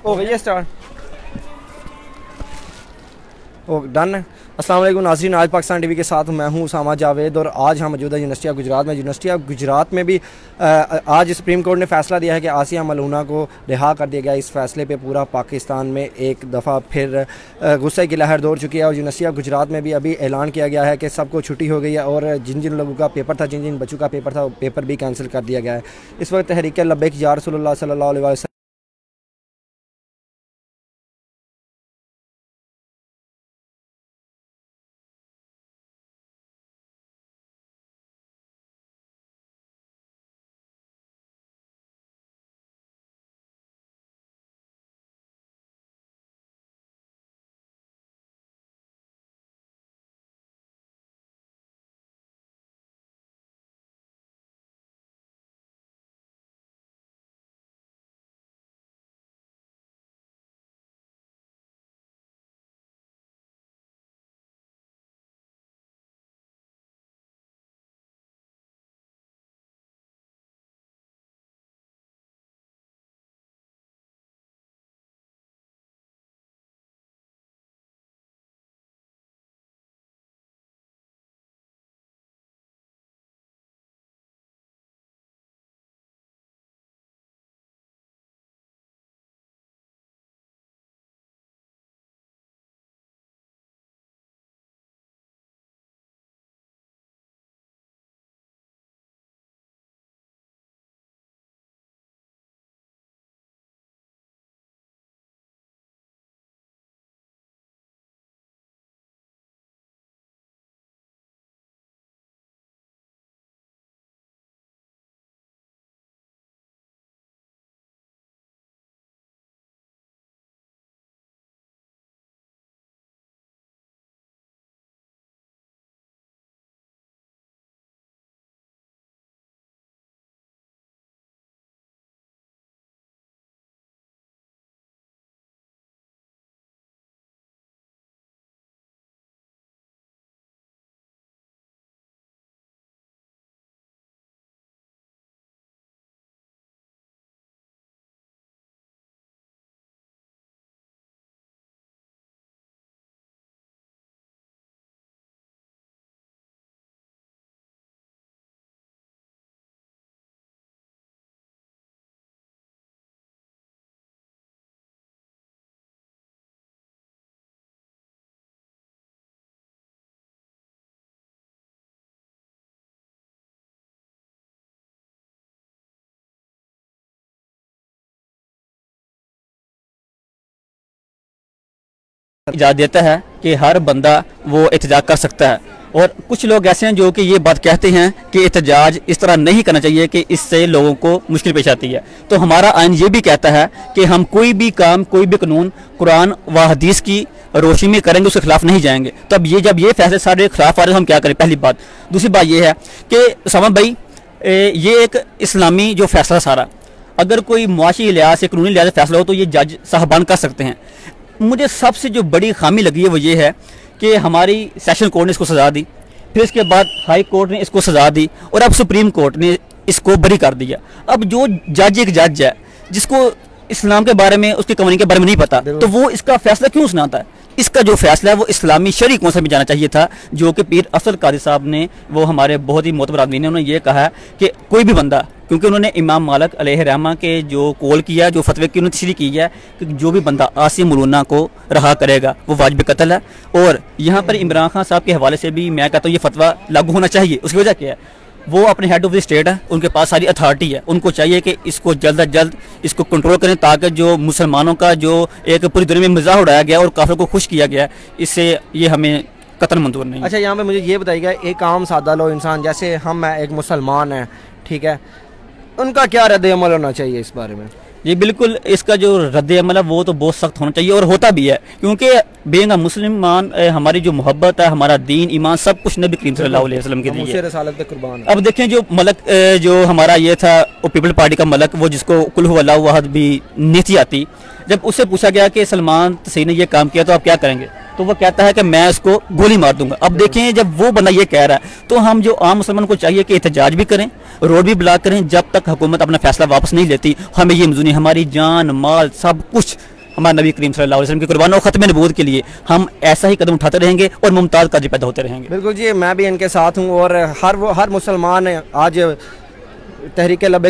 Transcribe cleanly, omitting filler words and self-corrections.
हो गई है स्टार्ट। ओ डन है। अस्सलाम वालेकुम नाज़रीन, आज पाकिस्तान टीवी के साथ मैं हूं उसामा जावेद और आज हम मौजूद है यूनिवर्सिटी ऑफ गुजरात में। यूनिवर्सिटी ऑफ गुजरात में भी आज सुप्रीम कोर्ट ने फैसला दिया है कि आसिया मलूना को रिहा कर दिया गया। इस फैसले पे पूरा पाकिस्तान में एक दफ़ा फिर गुस्से की लहर दौड़ चुकी है और यूनिवर्सिटी ऑफ गुजरात में भी अभी ऐलान किया गया है कि सबको छुट्टी हो गई है और जिन जिन लोगों का पेपर था, जिन जिन बच्चों का पेपर था, वो पेपर भी कैंसिल कर दिया गया है। इस वक्त तहरीक लब्बैक या रसूलुल्लाह सल्लल्लाहु अलैहि वसल्लम इजाज़त देता है कि हर बंदा वो एहतजाज कर सकता है। और कुछ लोग ऐसे हैं जो कि ये बात कहते हैं कि एहतजाज इस तरह नहीं करना चाहिए कि इससे लोगों को मुश्किल पेश आती है। तो हमारा आइन ये भी कहता है कि हम कोई भी काम, कोई भी कानून कुरान व हदीस की रोशनी में करेंगे, उसके खिलाफ नहीं जाएंगे। तब ये जब ये फैसले सारे खिलाफ आ रहे हैं, हम क्या करें? पहली बात। दूसरी बात ये है कि समझ भाई, ये एक इस्लामी जो फैसला सारा, अगर कोई मुआशी लिहाज से, कानूनी लिहाज से फैसला हो तो ये जज साहबान कर सकते हैं। मुझे सबसे जो बड़ी खामी लगी है वो ये है कि हमारी सेशन कोर्ट ने इसको सज़ा दी, फिर इसके बाद हाई कोर्ट ने इसको सज़ा दी और अब सुप्रीम कोर्ट ने इसको बरी कर दिया। अब जो जज एक जज है जिसको इस्लाम के बारे में, उसके कवानीन के बारे में नहीं पता, तो वो इसका फैसला क्यों सुनाता है? इसका जो फैसला है वो इस्लामी शरई कौंसिल में जाना चाहिए था, जो कि पीर अफजल कादरी साहब ने, वो हमारे बहुत ही मोतबर आदमी ने, उन्होंने ये कहा कि कोई भी बंदा, क्योंकि उन्होंने इमाम मालिक अलैहि रहमा के जो कॉल किया, जो फतवे की उन्होंने तशरीह की है कि जो भी बंदा आसिया मलूना को रहा करेगा वो वाजिब कत्ल है। और यहाँ पर इमरान खान साहब के हवाले से भी मैं कहता हूँ ये फतवा लागू होना चाहिए। उसकी वजह क्या है? वो अपने हेड ऑफ द स्टेट है, उनके पास सारी अथॉरिटी है, उनको चाहिए कि इसको जल्द अज जल्द इसको कंट्रोल करें, ताकि जो मुसलमानों का जो एक पूरी दुनिया में मजाक उड़ाया गया और काफिरों को खुश किया गया, इससे ये हमें कतन मंजूर नहीं। अच्छा, यहाँ पे मुझे ये बताइएगा, एक आम सादा लो इंसान जैसे हम, मैं एक मुसलमान है, ठीक है, उनका क्या रद्द-ए-अमल होना चाहिए इस बारे में? जी बिल्कुल, इसका जो रद्द-ए-अमल है वो तो बहुत सख्त होना चाहिए और होता भी है, क्योंकि बेंगा मुसलमान हमारी जो मोहब्बत है, हमारा दीन ईमान सब कुछ नबी करीम सल्लल्लाहु अलैहि वसल्लम के लिए कुर्बान। अब देखें जो मलक, जो हमारा ये था पीपल पार्टी का मलक, वो जिसको कुल हु अल्लाहु अहद भी नहीं आती, जब उससे पूछा गया कि सलमान तसीर ने ये काम किया तो आप क्या करेंगे, तो वो कहता है कि मैं उसको गोली मार दूंगा। अब देखें जब वो बंदा ये कह रहा है तो हम जो आम मुसलमान को चाहिए कि एहतजाज भी करें, रोड भी ब्लॉक करें, जब तक हुकूमत अपना फैसला वापस नहीं लेती हमें ये मंजूरी, हमारी जान माल सब कुछ हमारे नबी करीम सल्लल्लाहु अलैहि वसल्लम की कुर्बान और ख़त्म नबूवत के लिए हम ऐसा ही कदम उठाते रहेंगे और मुमताज़ काजी पैदा होते रहेंगे। बिल्कुल जी, मैं भी इनके साथ हूँ और हर मुसलमान आज तहरीक लब्बैक